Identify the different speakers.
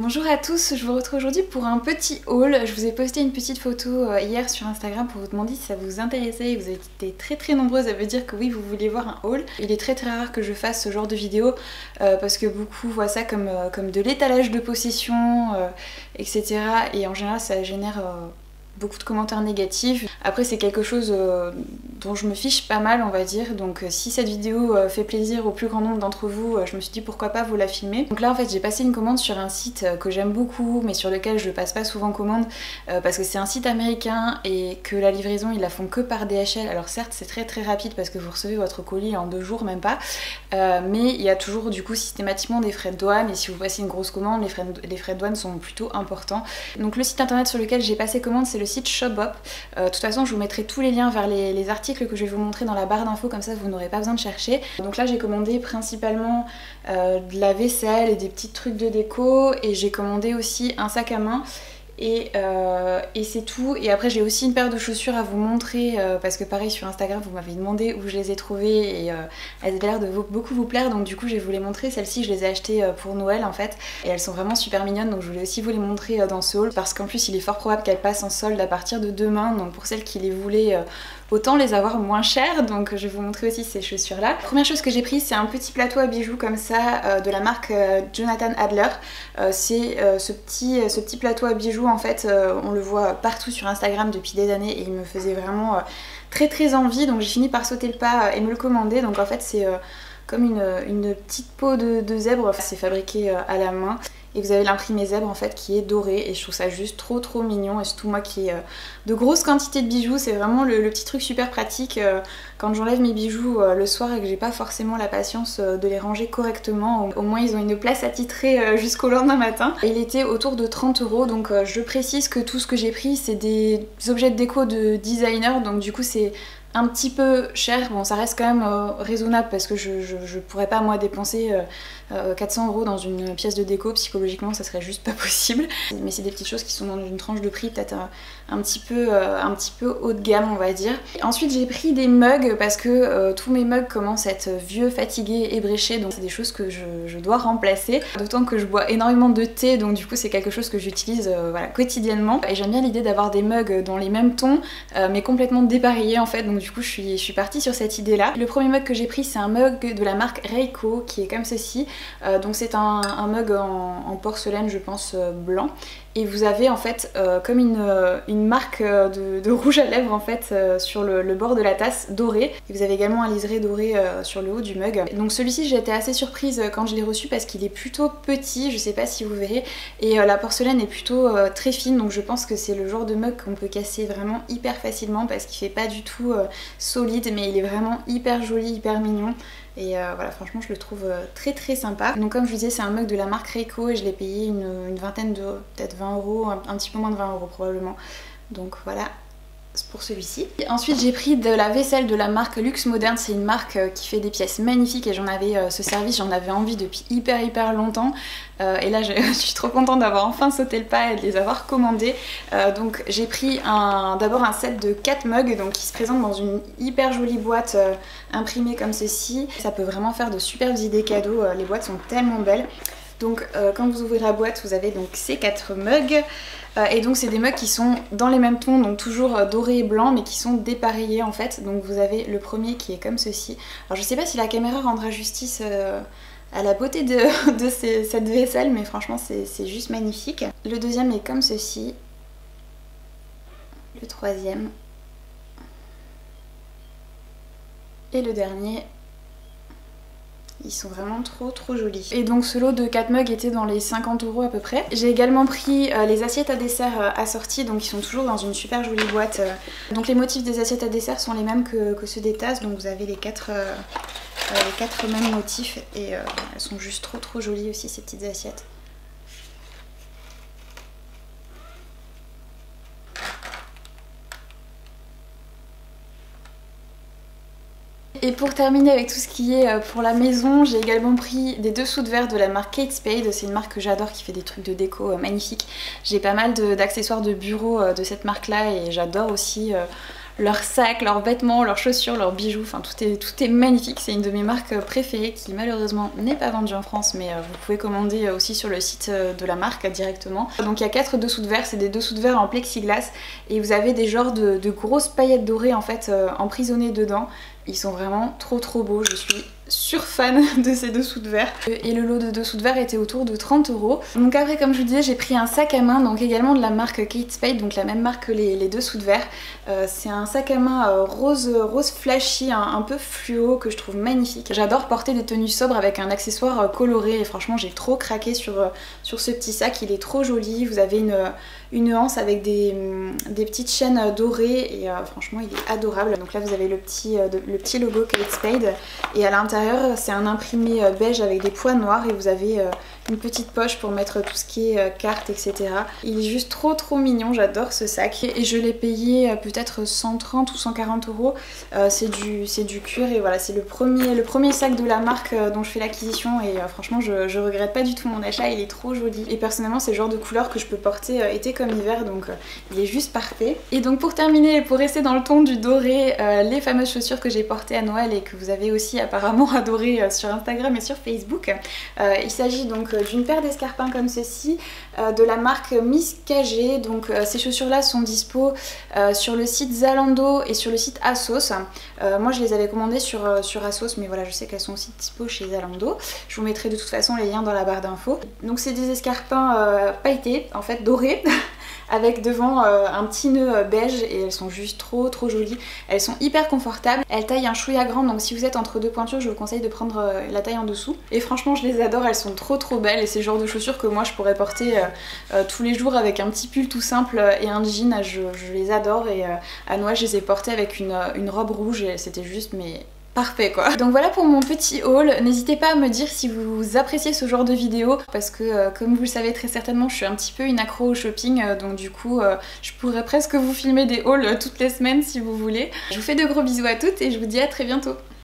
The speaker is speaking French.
Speaker 1: Bonjour à tous, je vous retrouve aujourd'hui pour un petit haul. Je vous ai posté une petite photo hier sur Instagram pour vous demander si ça vous intéressait et vous avez été très nombreuses à me dire que oui, vous vouliez voir un haul. Il est très rare que je fasse ce genre de vidéo parce que beaucoup voient ça comme de l'étalage de possession, etc. Et en général ça génère beaucoup de commentaires négatifs. Après c'est quelque chose dont je me fiche pas mal on va dire, donc si cette vidéo fait plaisir au plus grand nombre d'entre vous, je me suis dit pourquoi pas vous la filmer. Donc là en fait j'ai passé une commande sur un site que j'aime beaucoup mais sur lequel je passe pas souvent commande parce que c'est un site américain et que la livraison ils la font que par DHL. Alors certes c'est très rapide parce que vous recevez votre colis en 2 jours même pas, mais il y a toujours du coup systématiquement des frais de douane et si vous passez une grosse commande les frais de douane sont plutôt importants. Donc le site internet sur lequel j'ai passé commande c'est le site Shopbop. De toute façon je vous mettrai tous les liens vers les articles que je vais vous montrer dans la barre d'infos, comme ça vous n'aurez pas besoin de chercher. Donc là j'ai commandé principalement de la vaisselle et des petits trucs de déco et j'ai commandé aussi un sac à main. Et c'est tout. Et après j'ai aussi une paire de chaussures à vous montrer parce que pareil sur Instagram vous m'avez demandé où je les ai trouvées et elles avaient l'air de beaucoup vous plaire, donc du coup je vais vous les montrer. Celles-ci je les ai achetées pour Noël en fait et elles sont vraiment super mignonnes, donc je voulais aussi vous les montrer dans ce haul parce qu'en plus il est fort probable qu'elles passent en solde à partir de demain, donc pour celles qui les voulaient autant les avoir moins chères, donc je vais vous montrer aussi ces chaussures là. La première chose que j'ai prise c'est un petit plateau à bijoux comme ça de la marque Jonathan Adler. C'est ce petit plateau à bijoux en fait, on le voit partout sur Instagram depuis des années et il me faisait vraiment très envie, donc j'ai fini par sauter le pas et me le commander. Donc en fait c'est comme une petite peau de zèbre, c'est fabriqué à la main. Et vous avez l'imprimé zèbre en fait qui est doré et je trouve ça juste trop mignon. Et surtout moi qui ai de grosses quantités de bijoux, c'est vraiment le petit truc super pratique quand j'enlève mes bijoux le soir et que j'ai pas forcément la patience de les ranger correctement. Au moins ils ont une place attitrée jusqu'au lendemain matin. Et il était autour de 30 €, donc je précise que tout ce que j'ai pris c'est des objets de déco de designer, donc du coup c'est un petit peu cher. Bon ça reste quand même raisonnable parce que je pourrais pas moi dépenser 400 € dans une pièce de déco, psychologiquement ça serait juste pas possible. Mais c'est des petites choses qui sont dans une tranche de prix peut-être un petit peu haut de gamme on va dire. Et ensuite j'ai pris des mugs parce que tous mes mugs commencent à être vieux, fatigués, ébréchés, donc c'est des choses que je dois remplacer. D'autant que je bois énormément de thé, donc du coup c'est quelque chose que j'utilise voilà, quotidiennement. Et j'aime bien l'idée d'avoir des mugs dans les mêmes tons mais complètement dépareillés en fait, donc du coup je suis partie sur cette idée là. Le premier mug que j'ai pris c'est un mug de la marque Reiko qui est comme ceci. Donc c'est un mug en porcelaine je pense blanc et vous avez en fait comme une marque de rouge à lèvres en fait sur le bord de la tasse doré, et vous avez également un liseré doré sur le haut du mug. Donc celui-ci j'ai été assez surprise quand je l'ai reçu parce qu'il est plutôt petit, je sais pas si vous verrez, et la porcelaine est plutôt très fine, donc je pense que c'est le genre de mug qu'on peut casser vraiment hyper facilement parce qu'il fait pas du tout solide, mais il est vraiment hyper joli, hyper mignon. Et voilà, franchement je le trouve très sympa. Donc comme je vous disais c'est un mug de la marque Reiko et je l'ai payé une vingtaine d'euros, peut-être 20 €, un petit peu moins de 20 € probablement. Donc voilà pour celui-ci. Ensuite j'ai pris de la vaisselle de la marque Luxe Moderne, c'est une marque qui fait des pièces magnifiques et j'en avais ce service, j'en avais envie depuis hyper longtemps. Et là je suis trop contente d'avoir enfin sauté le pas et de les avoir commandés. Donc j'ai pris d'abord un set de 4 mugs donc, qui se présentent dans une hyper jolie boîte imprimée comme ceci. Ça peut vraiment faire de superbes idées cadeaux, les boîtes sont tellement belles. Donc quand vous ouvrez la boîte vous avez donc ces 4 mugs et donc c'est des mugs qui sont dans les mêmes tons, donc toujours doré et blanc mais qui sont dépareillés en fait. Donc vous avez le premier qui est comme ceci. Alors je sais pas si la caméra rendra justice à la beauté de cette vaisselle, mais franchement c'est juste magnifique. Le deuxième est comme ceci. Le troisième. Et le dernier. Ils sont vraiment trop jolis. Et donc ce lot de 4 mugs était dans les 50 € à peu près. J'ai également pris les assiettes à dessert assorties, donc ils sont toujours dans une super jolie boîte. Donc les motifs des assiettes à dessert sont les mêmes que ceux des tasses, donc vous avez les 4 mêmes motifs et elles sont juste trop jolies aussi ces petites assiettes. Et pour terminer avec tout ce qui est pour la maison, j'ai également pris des dessous de verre de la marque Kate Spade. C'est une marque que j'adore qui fait des trucs de déco magnifiques. J'ai pas mal d'accessoires de bureau de cette marque là et j'adore aussi leurs sacs, leurs vêtements, leurs chaussures, leurs bijoux, enfin tout est magnifique. C'est une de mes marques préférées qui malheureusement n'est pas vendue en France, mais vous pouvez commander aussi sur le site de la marque directement. Donc il y a 4 dessous de verre, c'est des dessous de verre en plexiglas et vous avez des genres de grosses paillettes dorées en fait emprisonnées dedans. Ils sont vraiment trop beaux, je suis fan de ces dessous de verre. Et le lot de dessous de verre était autour de 30 €. Donc après, comme je vous disais, j'ai pris un sac à main, donc également de la marque Kate Spade, donc la même marque que les dessous de verre. C'est un sac à main rose flashy, un peu fluo, que je trouve magnifique. J'adore porter des tenues sobres avec un accessoire coloré et franchement j'ai trop craqué sur ce petit sac, il est trop joli. Vous avez une anse avec des petites chaînes dorées et franchement il est adorable. Donc là vous avez le petit logo Kate Spade et à l'intérieur c'est un imprimé beige avec des points noirs et vous avez une petite poche pour mettre tout ce qui est cartes, etc. Il est juste trop mignon, j'adore ce sac et je l'ai payé peut-être 130 ou 140 €. C'est du cuir et voilà, c'est le premier sac de la marque dont je fais l'acquisition et franchement je regrette pas du tout mon achat, il est trop joli et personnellement c'est le genre de couleur que je peux porter été comme hiver, donc il est juste parfait. Et donc pour terminer, pour rester dans le ton du doré, les fameuses chaussures que j'ai portées à Noël et que vous avez aussi apparemment adoré sur Instagram et sur Facebook. Il s'agit donc d'une paire d'escarpins comme ceci de la marque Miss KG. Donc ces chaussures là sont dispo sur le site Zalando et sur le site ASOS. Moi je les avais commandées sur ASOS, mais voilà, je sais qu'elles sont aussi dispo chez Zalando. Je vous mettrai de toute façon les liens dans la barre d'infos. Donc c'est des escarpins pailletés, en fait dorés avec devant un petit nœud beige et elles sont juste trop jolies. Elles sont hyper confortables, elles taillent un chouïa grande, donc si vous êtes entre deux pointures je vous conseille de prendre la taille en dessous. Et franchement je les adore, elles sont trop belles et c'est le genre de chaussures que moi je pourrais porter tous les jours avec un petit pull tout simple et un jean. Je les adore et à Noël je les ai portées avec une robe rouge et c'était juste mais parfait quoi. Donc voilà pour mon petit haul. N'hésitez pas à me dire si vous appréciez ce genre de vidéo parce que comme vous le savez très certainement je suis un petit peu une accro au shopping, donc du coup je pourrais presque vous filmer des hauls toutes les semaines si vous voulez. Je vous fais de gros bisous à toutes et je vous dis à très bientôt.